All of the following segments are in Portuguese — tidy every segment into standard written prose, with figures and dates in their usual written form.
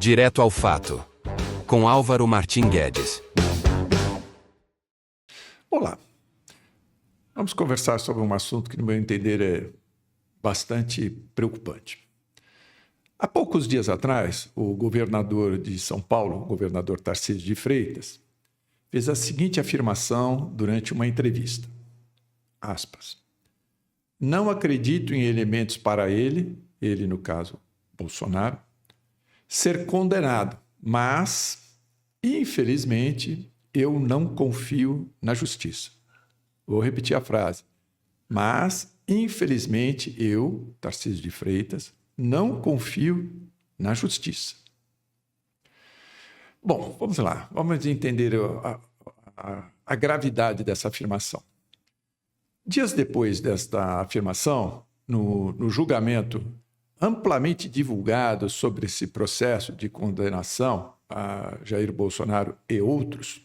Direto ao fato, com Álvaro Martim Guedes. Olá, vamos conversar sobre um assunto que, no meu entender, é bastante preocupante. Há poucos dias atrás, o governador de São Paulo, o governador Tarcísio de Freitas, fez a seguinte afirmação durante uma entrevista. Aspas. Não acredito em elementos para ele no caso, Bolsonaro, ser condenado, mas, infelizmente, eu não confio na justiça. Vou repetir a frase. Mas, infelizmente, eu, Tarcísio de Freitas, não confio na justiça. Bom, vamos lá. Vamos entender a gravidade dessa afirmação. Dias depois desta afirmação, no julgamento amplamente divulgado sobre esse processo de condenação a Jair Bolsonaro e outros,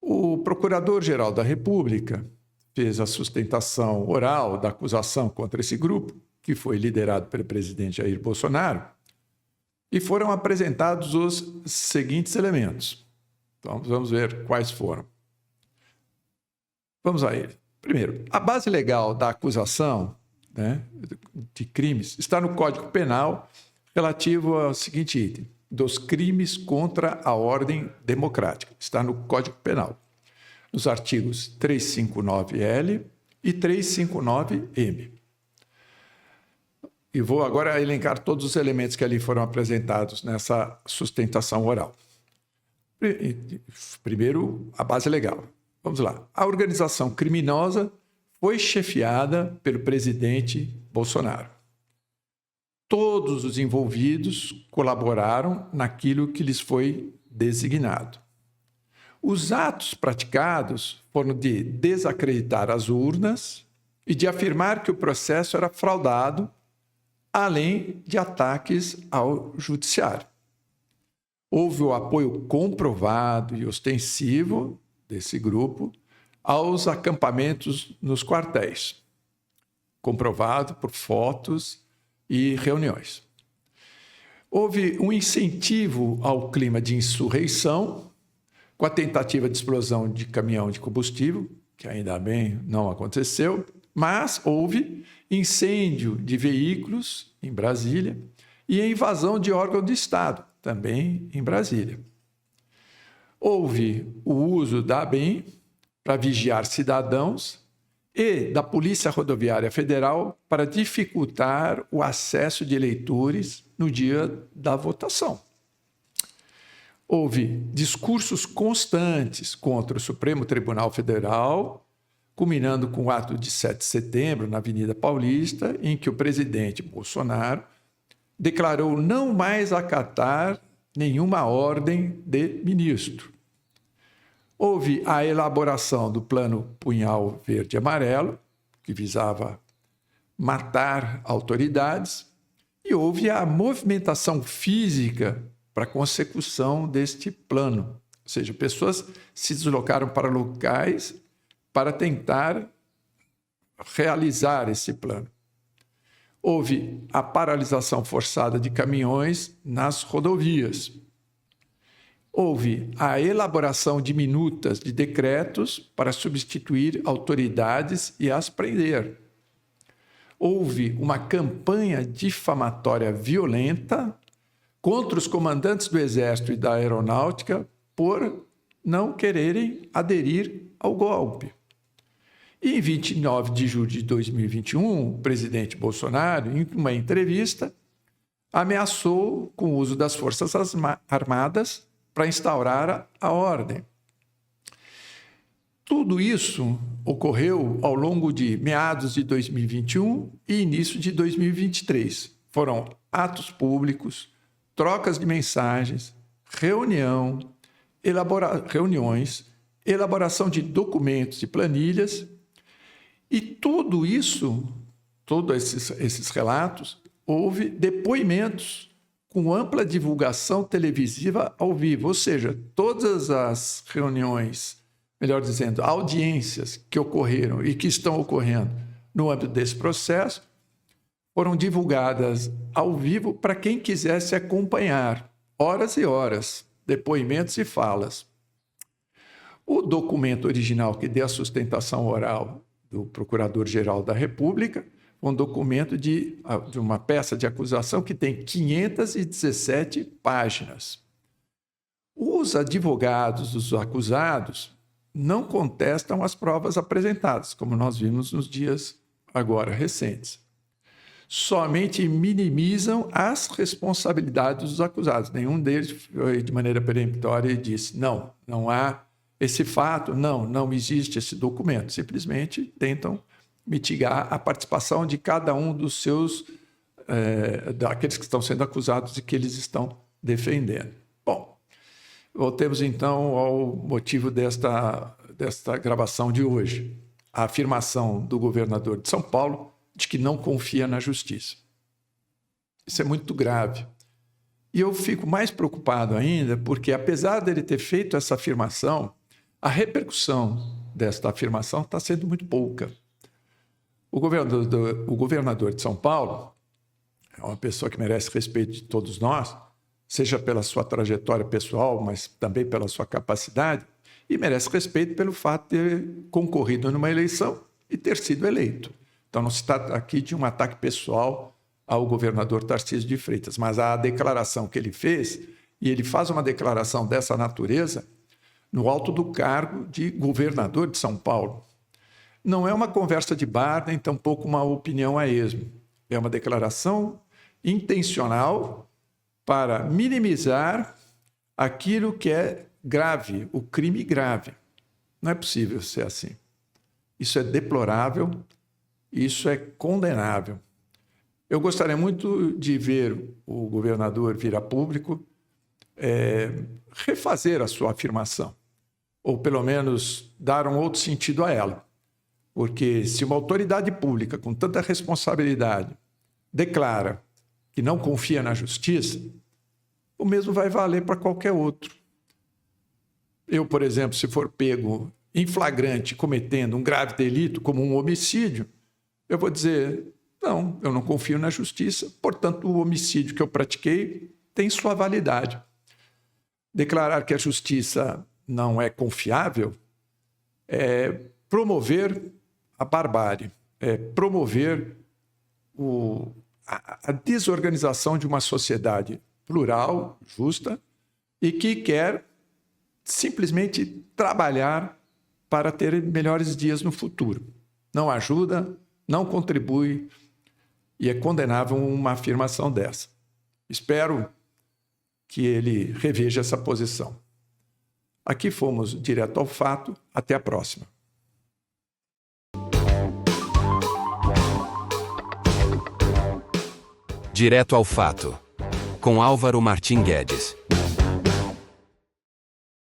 o Procurador-Geral da República fez a sustentação oral da acusação contra esse grupo, que foi liderado pelo presidente Jair Bolsonaro, e foram apresentados os seguintes elementos. Então, vamos ver quais foram. Vamos a ele. Primeiro, a base legal da acusação, de crimes está no Código Penal relativo ao seguinte item, dos crimes contra a ordem democrática. Está no Código Penal, nos artigos 359L e 359M. E vou agora elencar todos os elementos que ali foram apresentados nessa sustentação oral. Primeiro, a base legal. Vamos lá. A organização criminosa foi chefiada pelo presidente Bolsonaro. Todos os envolvidos colaboraram naquilo que lhes foi designado. Os atos praticados foram de desacreditar as urnas e de afirmar que o processo era fraudado, além de ataques ao judiciário. Houve o apoio comprovado e ostensivo desse grupo aos acampamentos nos quartéis, comprovado por fotos e reuniões. Houve um incentivo ao clima de insurreição, com a tentativa de explosão de caminhão de combustível, que ainda bem não aconteceu, mas houve incêndio de veículos em Brasília e a invasão de órgão de Estado, também em Brasília. Houve o uso da ABIN para vigiar cidadãos e da Polícia Rodoviária Federal para dificultar o acesso de eleitores no dia da votação. Houve discursos constantes contra o Supremo Tribunal Federal, culminando com o ato de 7 de setembro na Avenida Paulista, em que o presidente Bolsonaro declarou não mais acatar nenhuma ordem de ministro. Houve a elaboração do Plano Punhal Verde e Amarelo, que visava matar autoridades, e houve a movimentação física para a consecução deste plano. Ou seja, pessoas se deslocaram para locais para tentar realizar esse plano. Houve a paralisação forçada de caminhões nas rodovias. Houve a elaboração de minutas de decretos para substituir autoridades e as prender. Houve uma campanha difamatória violenta contra os comandantes do Exército e da Aeronáutica por não quererem aderir ao golpe. E em 29 de julho de 2021, o presidente Bolsonaro, em uma entrevista, ameaçou com o uso das Forças Armadas para instaurar a ordem. Tudo isso ocorreu ao longo de meados de 2021 e início de 2023. Foram atos públicos, trocas de mensagens, reuniões, elaboração de documentos e planilhas, e tudo isso, todos esses relatos, houve depoimentos com ampla divulgação televisiva ao vivo, ou seja, todas as reuniões, melhor dizendo, audiências que ocorreram e que estão ocorrendo no âmbito desse processo, foram divulgadas ao vivo para quem quisesse acompanhar. horas e horas, depoimentos e falas. O documento original que deu a sustentação oral do Procurador-Geral da República, um documento de uma peça de acusação que tem 517 páginas. Os advogados dos acusados não contestam as provas apresentadas, como nós vimos nos dias agora recentes. Somente minimizam as responsabilidades dos acusados. Nenhum deles foi de maneira peremptória e disse: não há esse fato, não existe esse documento. Simplesmente tentam mitigar a participação de cada um dos seus, daqueles que estão sendo acusados e que eles estão defendendo. Bom, voltemos então ao motivo desta gravação de hoje. A afirmação do governador de São Paulo de que não confia na justiça. Isso é muito grave. E eu fico mais preocupado ainda porque, apesar dele ter feito essa afirmação, a repercussão desta afirmação está sendo muito pouca. O governador de São Paulo é uma pessoa que merece respeito de todos nós, seja pela sua trajetória pessoal, mas também pela sua capacidade, e merece respeito pelo fato de ter concorrido numa eleição e ter sido eleito. Então, não se trata aqui de um ataque pessoal ao governador Tarcísio de Freitas, mas a declaração que ele fez, e ele faz uma declaração dessa natureza no alto do cargo de governador de São Paulo. Não é uma conversa de bar, nem tampouco uma opinião a esmo. É uma declaração intencional para minimizar aquilo que é grave, o crime grave. Não é possível ser assim. Isso é deplorável, isso é condenável. Eu gostaria muito de ver o governador vir a público refazer a sua afirmação, ou pelo menos dar um outro sentido a ela. Porque se uma autoridade pública com tanta responsabilidade declara que não confia na justiça, o mesmo vai valer para qualquer outro. Eu, por exemplo, se for pego em flagrante cometendo um grave delito como um homicídio, eu vou dizer: não, eu não confio na justiça, portanto, o homicídio que eu pratiquei tem sua validade. Declarar que a justiça não é confiável é promover a barbárie, é promover a desorganização de uma sociedade plural, justa, e que quer simplesmente trabalhar para ter melhores dias no futuro. Não ajuda, não contribui, e é condenável uma afirmação dessa. Espero que ele reveja essa posição. Aqui fomos direto ao fato. Até a próxima. Direto ao fato. Com Álvaro Martim Guedes.